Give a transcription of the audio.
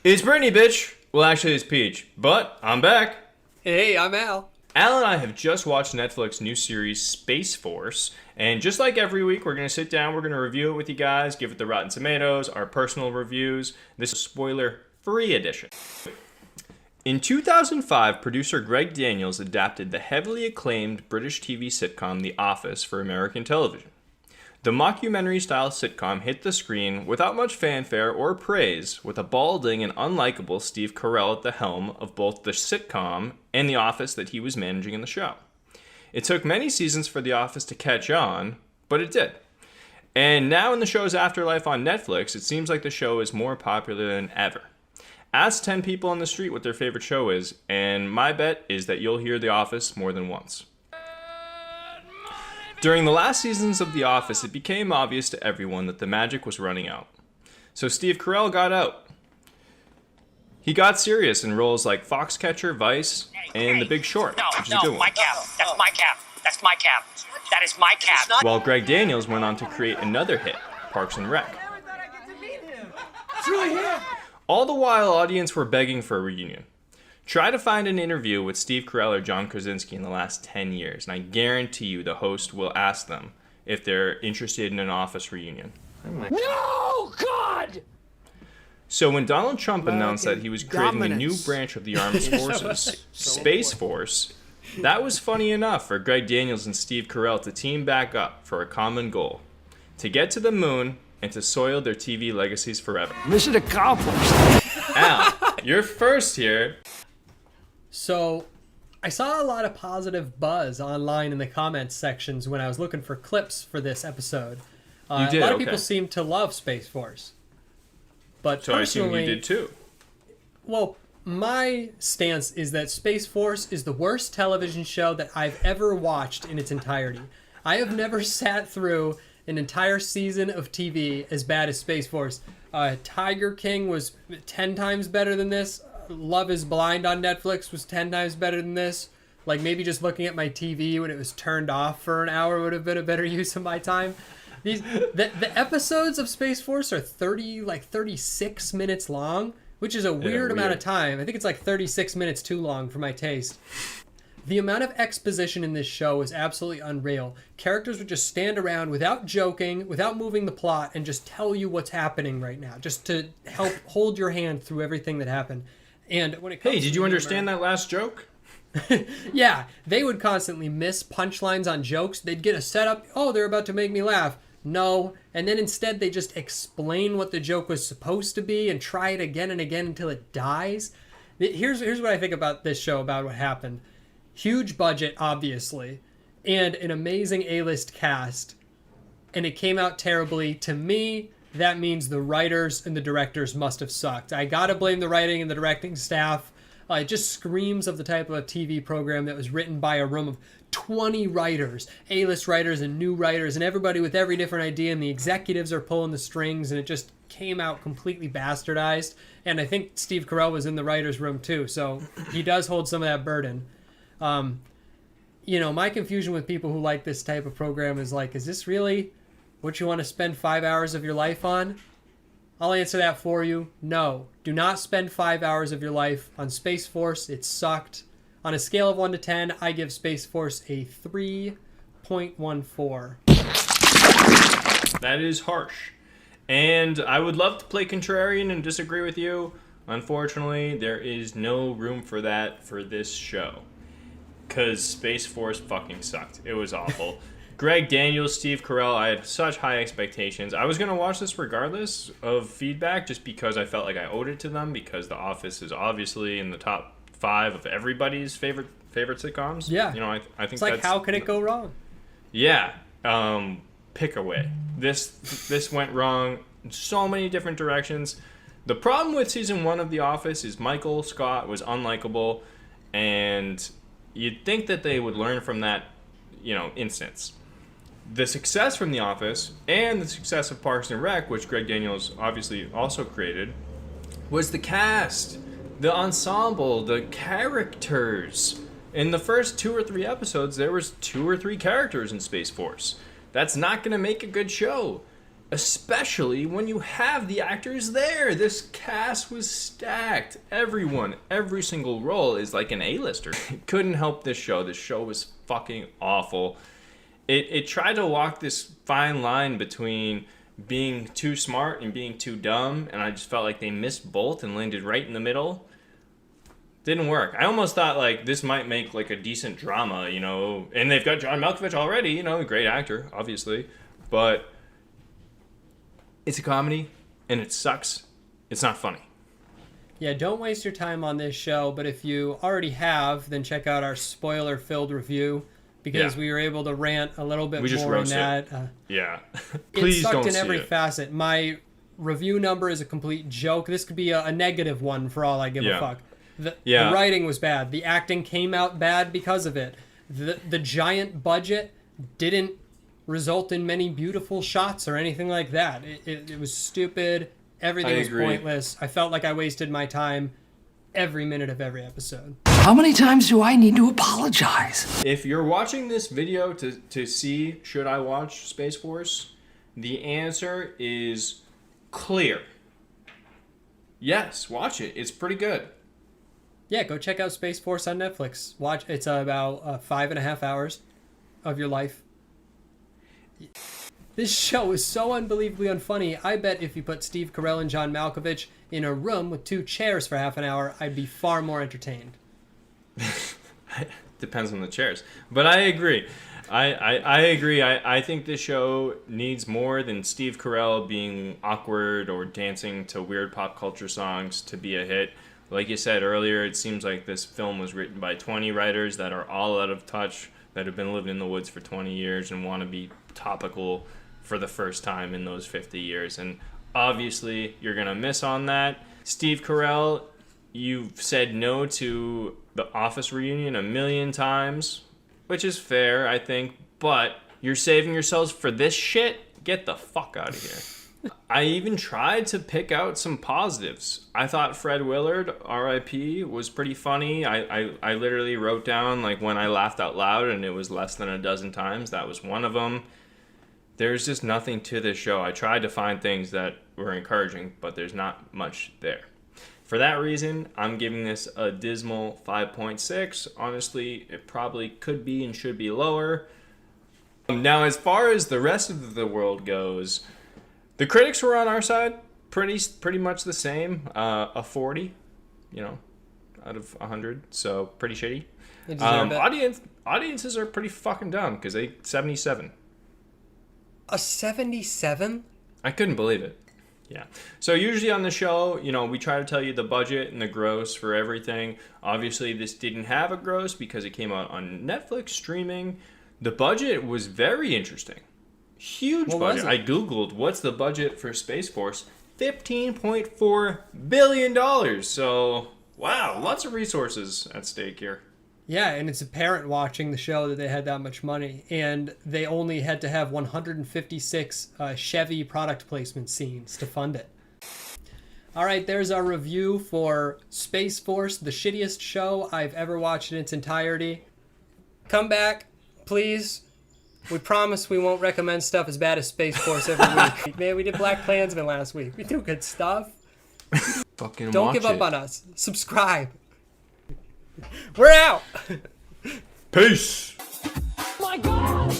It's Brittany, bitch. Well, actually, it's Peej. But I'm back. Hey, I'm Al. Al and I have just watched Netflix new series Space Force. And just like every week, we're going to sit down, we're going to review it with you guys, give it the Rotten Tomatoes, our personal reviews. This is spoiler-free edition. In 2005, producer Greg Daniels adapted the heavily acclaimed British TV sitcom The Office for American television. The mockumentary-style sitcom hit the screen without much fanfare or praise, with a balding and unlikable Steve Carell at the helm of both the sitcom and the office that he was managing in the show. It took many seasons for The Office to catch on, but it did. And now in the show's afterlife on Netflix, it seems like the show is more popular than ever. Ask 10 people on the street what their favorite show is, and my bet is that you'll hear The Office more than once. During the last seasons of The Office, it became obvious to everyone that the magic was running out. So Steve Carell got out. He got serious in roles like Foxcatcher, Vice, and The Big Short, which is a good one. My cap. That's my cap. That's my cap. That is my cap. While Greg Daniels went on to create another hit, Parks and Rec. It's really him. All the while, audience were begging for a reunion. Try to find an interview with Steve Carell or John Krasinski in the last 10 years, and I guarantee you the host will ask them if they're interested in an Office reunion. No, God! So when Donald Trump announced that he was creating a new branch of the Armed Forces, Space Force, that was funny enough for Greg Daniels and Steve Carell to team back up for a common goal: to get to the moon and to soil their TV legacies forever. Mission accomplished. Al, you're first here. So, I saw a lot of positive buzz online in the comments sections when I was looking for clips for this episode. You did, a lot of okay. people seem to love Space Force. But So I assume personally, you did too. well, my stance is that Space Force is the worst television show that I've ever watched in its entirety. I have never sat through an entire season of TV as bad as Space Force. Tiger King was 10 times better than this. Love is Blind on Netflix was 10 times better than this. Like, maybe just looking at my TV when it was turned off for an hour would have been a better use of my time. The episodes of Space Force are 36 minutes long, which is a weird amount of time. I think it's like 36 minutes too long for my taste. The amount of exposition in this show is absolutely unreal. Characters would just stand around without joking, without moving the plot, and just tell you what's happening right now, just to help hold your hand through everything that happened. And when it comes Hey, did you understand that last joke? Yeah, they would constantly miss punchlines on jokes. They'd get a setup. Oh, they're about to make me laugh. No. And then instead they just explain what the joke was supposed to be and try it again and again until it dies. Here's what I think about this show, about what happened. Huge budget, obviously, and an amazing A-list cast. And it came out terribly. To me, that means the writers and the directors must have sucked. I gotta blame the writing and the directing staff. It just screams of the type of a TV program that was written by a room of 20 writers, A-list writers and new writers, and everybody with every different idea, and the executives are pulling the strings, and it just came out completely bastardized. And I think Steve Carell was in the writer's room too, so he does hold some of that burden. My confusion with people who like this type of program is like, is this really what you want to spend 5 hours of your life on? I'll answer that for you. No. Do not spend 5 hours of your life on Space Force. It sucked. On a scale of 1 to 10, I give Space Force a 3.14. That is harsh. And I would love to play contrarian and disagree with you. Unfortunately, there is no room for that for this show. Because Space Force fucking sucked. It was awful. Greg Daniels, Steve Carell, I had such high expectations. I was going to watch this regardless of feedback just because I felt like I owed it to them, because The Office is obviously in the top 5 of everybody's favorite sitcoms. Yeah. I think it's like, how can it go wrong? Yeah. Pick away. This went wrong in so many different directions. The problem with season 1 of The Office is Michael Scott was unlikable, and you'd think that they would learn from that, instance. The success from The Office and the success of Parks and Rec, which Greg Daniels obviously also created, was the cast, the ensemble, the characters. In the first 2 or 3 episodes, there was 2 or 3 characters in Space Force. That's not going to make a good show. especially when you have the actors there. This cast was stacked. Everyone, every single role is like an A-lister. Couldn't help this show. This show was fucking awful. It tried to walk this fine line between being too smart and being too dumb, and I just felt like they missed both and landed right in the middle. Didn't work. I almost thought like this might make like a decent drama, you know, and they've got John Malkovich already, you know, a great actor, obviously, but it's a comedy and it sucks. It's not funny. Yeah, don't waste your time on this show, but if you already have, then check out our spoiler-filled review, because we were able to rant a little bit more in that. Yeah. Please it sucked don't in see every it. facet. My review number is a complete joke. This could be a negative one for all I give a fuck. The writing was bad. The acting came out bad because of it. The giant budget didn't result in many beautiful shots or anything like that. It was stupid. Everything was pointless. I felt like I wasted my time every minute of every episode. How many times do I need to apologize? If you're watching this video to see should I watch Space Force, the answer is clear. Yes, watch it. It's pretty good. Yeah, go check out Space Force on Netflix. Watch. It's about 5.5 hours of your life. This show is so unbelievably unfunny. I bet if you put Steve Carell and John Malkovich in a room with 2 chairs for half an hour, I'd be far more entertained. Depends on the chairs. But I agree. I agree. I think this show needs more than Steve Carell being awkward or dancing to weird pop culture songs to be a hit. Like you said earlier, it seems like this film was written by 20 writers that are all out of touch, that have been living in the woods for 20 years and want to be topical for the first time in those 50 years. And obviously, you're going to miss on that. Steve Carell, you've said no to the Office reunion a million times, which is fair, I think, but you're saving yourselves for this shit? Get the fuck out of here. I even tried to pick out some positives. I thought Fred Willard, R.I.P., was pretty funny. I literally wrote down like when I laughed out loud, and it was less than a dozen times. That was one of them. There's just nothing to this show. I tried to find things that were encouraging, but there's not much there. For that reason, I'm giving this a dismal 5.6. Honestly, it probably could be and should be lower. Now, as far as the rest of the world goes, the critics were on our side, pretty much the same. A 40, you know, out of 100, so pretty shitty. Audiences are pretty fucking dumb because they 77. A 77? I couldn't believe it. Yeah. So usually on the show, you know, we try to tell you the budget and the gross for everything. Obviously, this didn't have a gross because it came out on Netflix streaming. The budget was very interesting. Huge budget. I Googled what's the budget for Space Force. $15.4 billion. So, wow, lots of resources at stake here. Yeah, and it's apparent watching the show that they had that much money, and they only had to have 156 Chevy product placement scenes to fund it. All right, there's our review for Space Force, the shittiest show I've ever watched in its entirety. Come back, please. We promise we won't recommend stuff as bad as Space Force every week. Man, we did Black Klansman last week. We do good stuff. Fucking Don't watch give up it. on us. Subscribe. We're out. Peace. My God!